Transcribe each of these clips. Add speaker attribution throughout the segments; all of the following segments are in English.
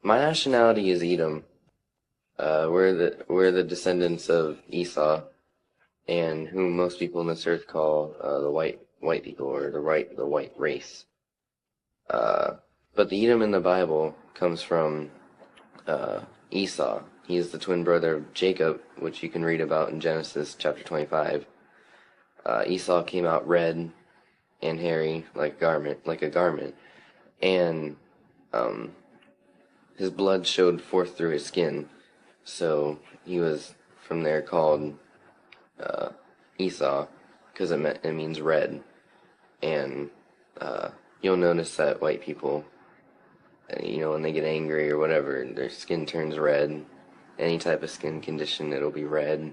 Speaker 1: My nationality is Edom. We're the descendants of Esau, and whom most people on this earth call the white people or the white race. Uh, but the Edom in the Bible comes from Esau. He is the twin brother of Jacob, which you can read about in Genesis chapter 25. Esau came out red and hairy like a garment, and um, his blood showed forth through his skin. So he was from there called uh, Esau because it means red. And you'll notice that white people, when they get angry or whatever, their skin turns red. Any type of skin condition, it'll be red.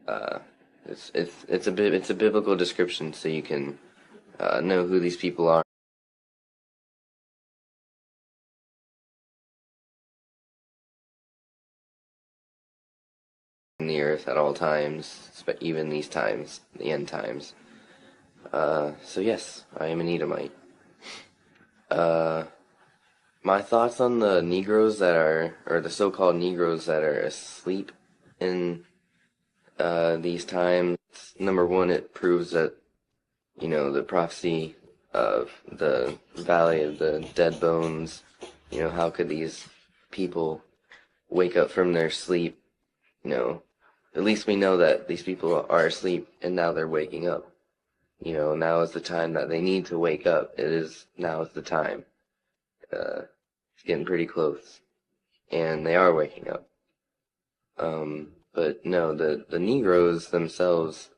Speaker 1: Uh, it's a biblical description, so you can know who these people are in the earth at all times, but even these times, the end times. So yes, I am an Edomite. Uh, my thoughts on the Negroes or the so-called Negroes that are asleep in these times. Number one, it proves that, the prophecy of the Valley of the Dead Bones, how could these people wake up from their sleep, at least we know that these people are asleep and now they're waking up. Now is the time that they need to wake up. Now is the time. It's getting pretty close. And they are waking up. But no, the Negroes themselves,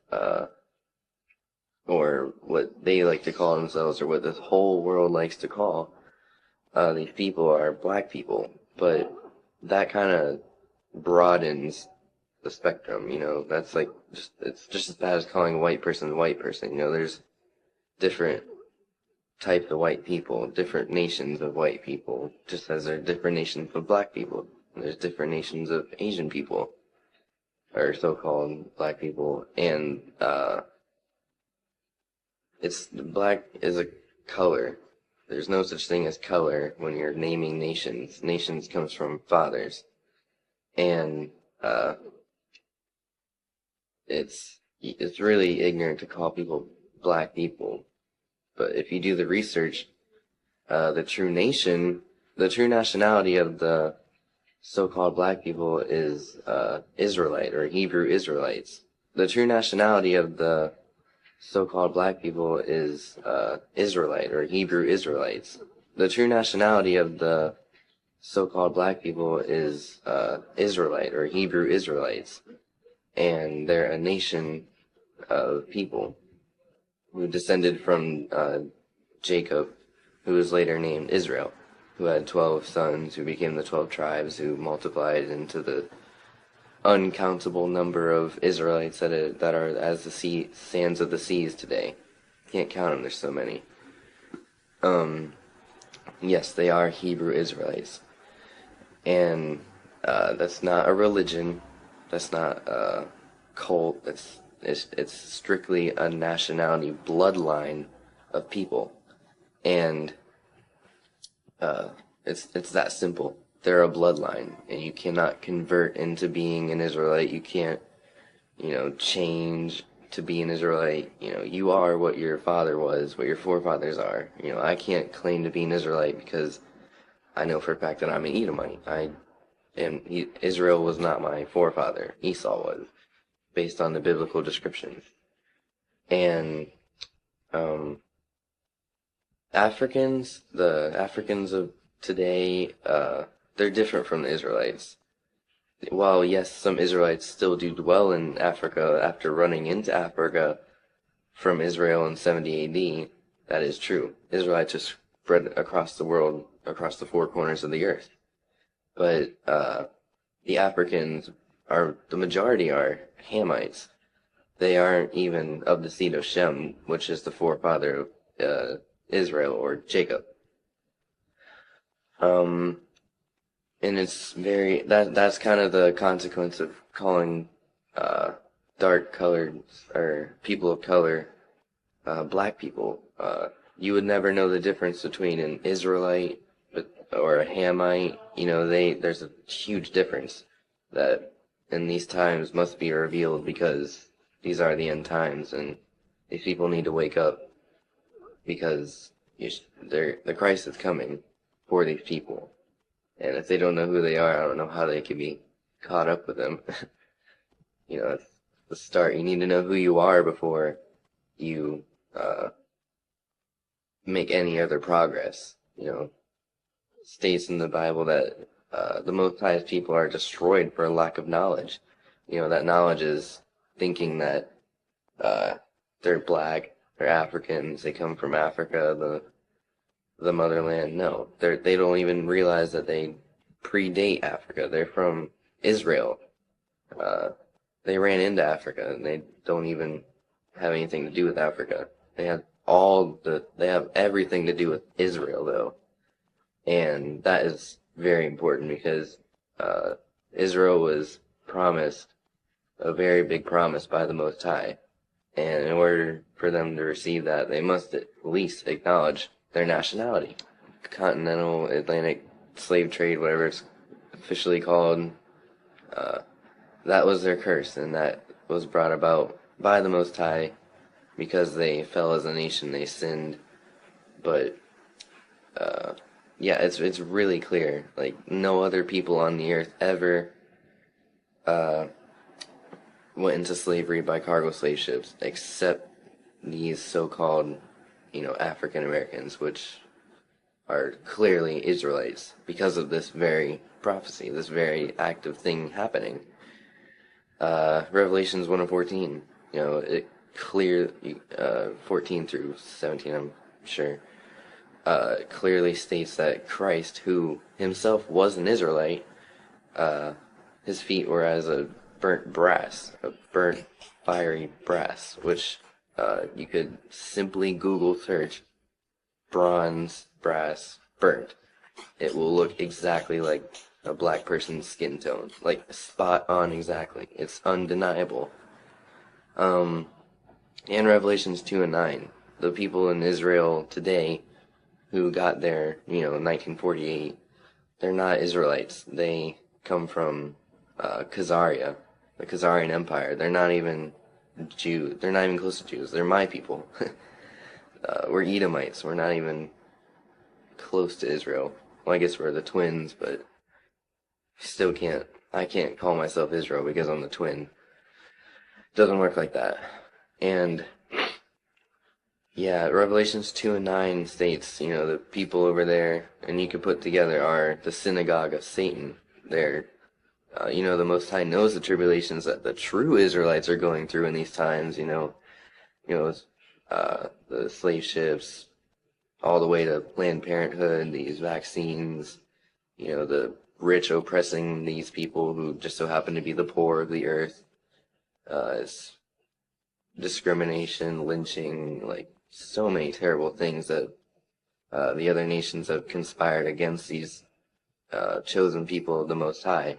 Speaker 1: or what they like to call themselves, or what the whole world likes to call, these people are black people. But that kind of broadens the spectrum, that's it's just as bad as calling a white person a white person. There's different types of white people, different nations of white people, just as there are different nations of black people. There's different nations of Asian people, or so-called black people, and it's black is a color. There's no such thing as color when you're naming nations. Nations comes from fathers, and it's really ignorant to call people black people. But if you do the research, the true nationality of the so-called black people is Israelite or Hebrew Israelites. The true nationality of the so-called black people is Israelite or Hebrew Israelites. The true nationality of the so-called black people is Israelite or Hebrew Israelites. And they're a nation of people who descended from Jacob, who was later named Israel, who had 12 sons, who became the 12 tribes, who multiplied into the uncountable number of Israelites that are as the sands of the seas today. Can't count them, there's so many. Yes, they are Hebrew Israelites. And that's not a religion. That's not a cult. It's strictly a nationality bloodline of people, and it's that simple. They're a bloodline, and you cannot convert into being an Israelite. You can't, change to be an Israelite. You are what your father was, what your forefathers are. I can't claim to be an Israelite because I know for a fact that I'm an Edomite. Israel was not my forefather. Esau was, based on the biblical descriptions. And the Africans of today, they're different from the Israelites. While yes, some Israelites still do dwell in Africa after running into Africa from Israel in 70 AD, that is true. Israelites are spread across the world, across the four corners of the earth. But the Africans the majority are Hamites. They aren't even of the seed of Shem, which is the forefather of Israel or Jacob. And it's that's kind of the consequence of calling dark colored or people of color black people. You would never know the difference between an Israelite, or a Hamite, there's a huge difference that in these times must be revealed because these are the end times and these people need to wake up because the Christ is coming for these people. And if they don't know who they are, I don't know how they could be caught up with them. It's the start. You need to know who you are before you make any other progress. States in the Bible that the Most High's people are destroyed for a lack of knowledge. That knowledge is thinking that they're black, they're Africans, they come from Africa, the motherland. No, they don't even realize that they predate Africa. They're from Israel. They ran into Africa, and they don't even have anything to do with Africa. They have everything to do with Israel, though. And that is very important because Israel was promised a very big promise by the Most High. And in order for them to receive that, they must at least acknowledge their nationality. Continental Atlantic slave trade, whatever it's officially called, that was their curse, and that was brought about by the Most High because they fell as a nation, they sinned. But yeah, it's really clear. Like, no other people on the earth ever went into slavery by cargo slave ships except these so-called, African Americans, which are clearly Israelites because of this very prophecy, this very active thing happening. Revelations 1 and 14, it 14 through 17, I'm sure, clearly states that Christ, who himself was an Israelite, his feet were as a burnt fiery brass, which you could simply Google search bronze, brass, burnt. It will look exactly like a black person's skin tone, like spot on exactly. It's undeniable. In Revelations 2 and 9, the people in Israel today who got there, in 1948, they're not Israelites. They come from Khazaria, the Khazarian Empire. They're not even Jews. They're not even close to Jews. They're my people. We're Edomites. We're not even close to Israel. Well, I guess we're the twins, but I can't call myself Israel because I'm the twin. It doesn't work like that. And yeah, Revelations 2 and 9 states, the people over there, and you could put together, are the synagogue of Satan. They're, the Most High knows the tribulations that the true Israelites are going through in these times, the slave ships, all the way to Planned Parenthood, these vaccines, the rich oppressing these people who just so happen to be the poor of the earth. It's discrimination, lynching, like so many terrible things that the other nations have conspired against these chosen people of the Most High.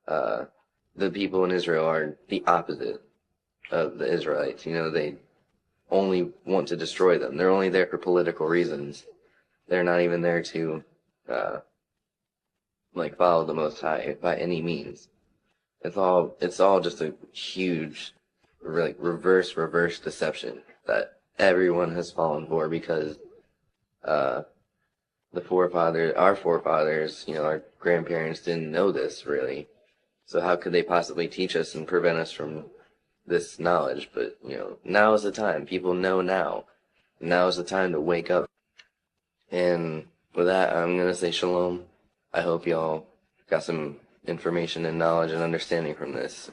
Speaker 1: The people in Israel are the opposite of the Israelites. They only want to destroy them. They're only there for political reasons. They're not even there to follow the Most High by any means. It's all just a huge reverse deception that everyone has fallen for because our forefathers, our grandparents didn't know this really. So how could they possibly teach us and prevent us from this knowledge? But, now is the time. People know now. Now is the time to wake up. And with that, I'm going to say shalom. I hope y'all got some information and knowledge and understanding from this.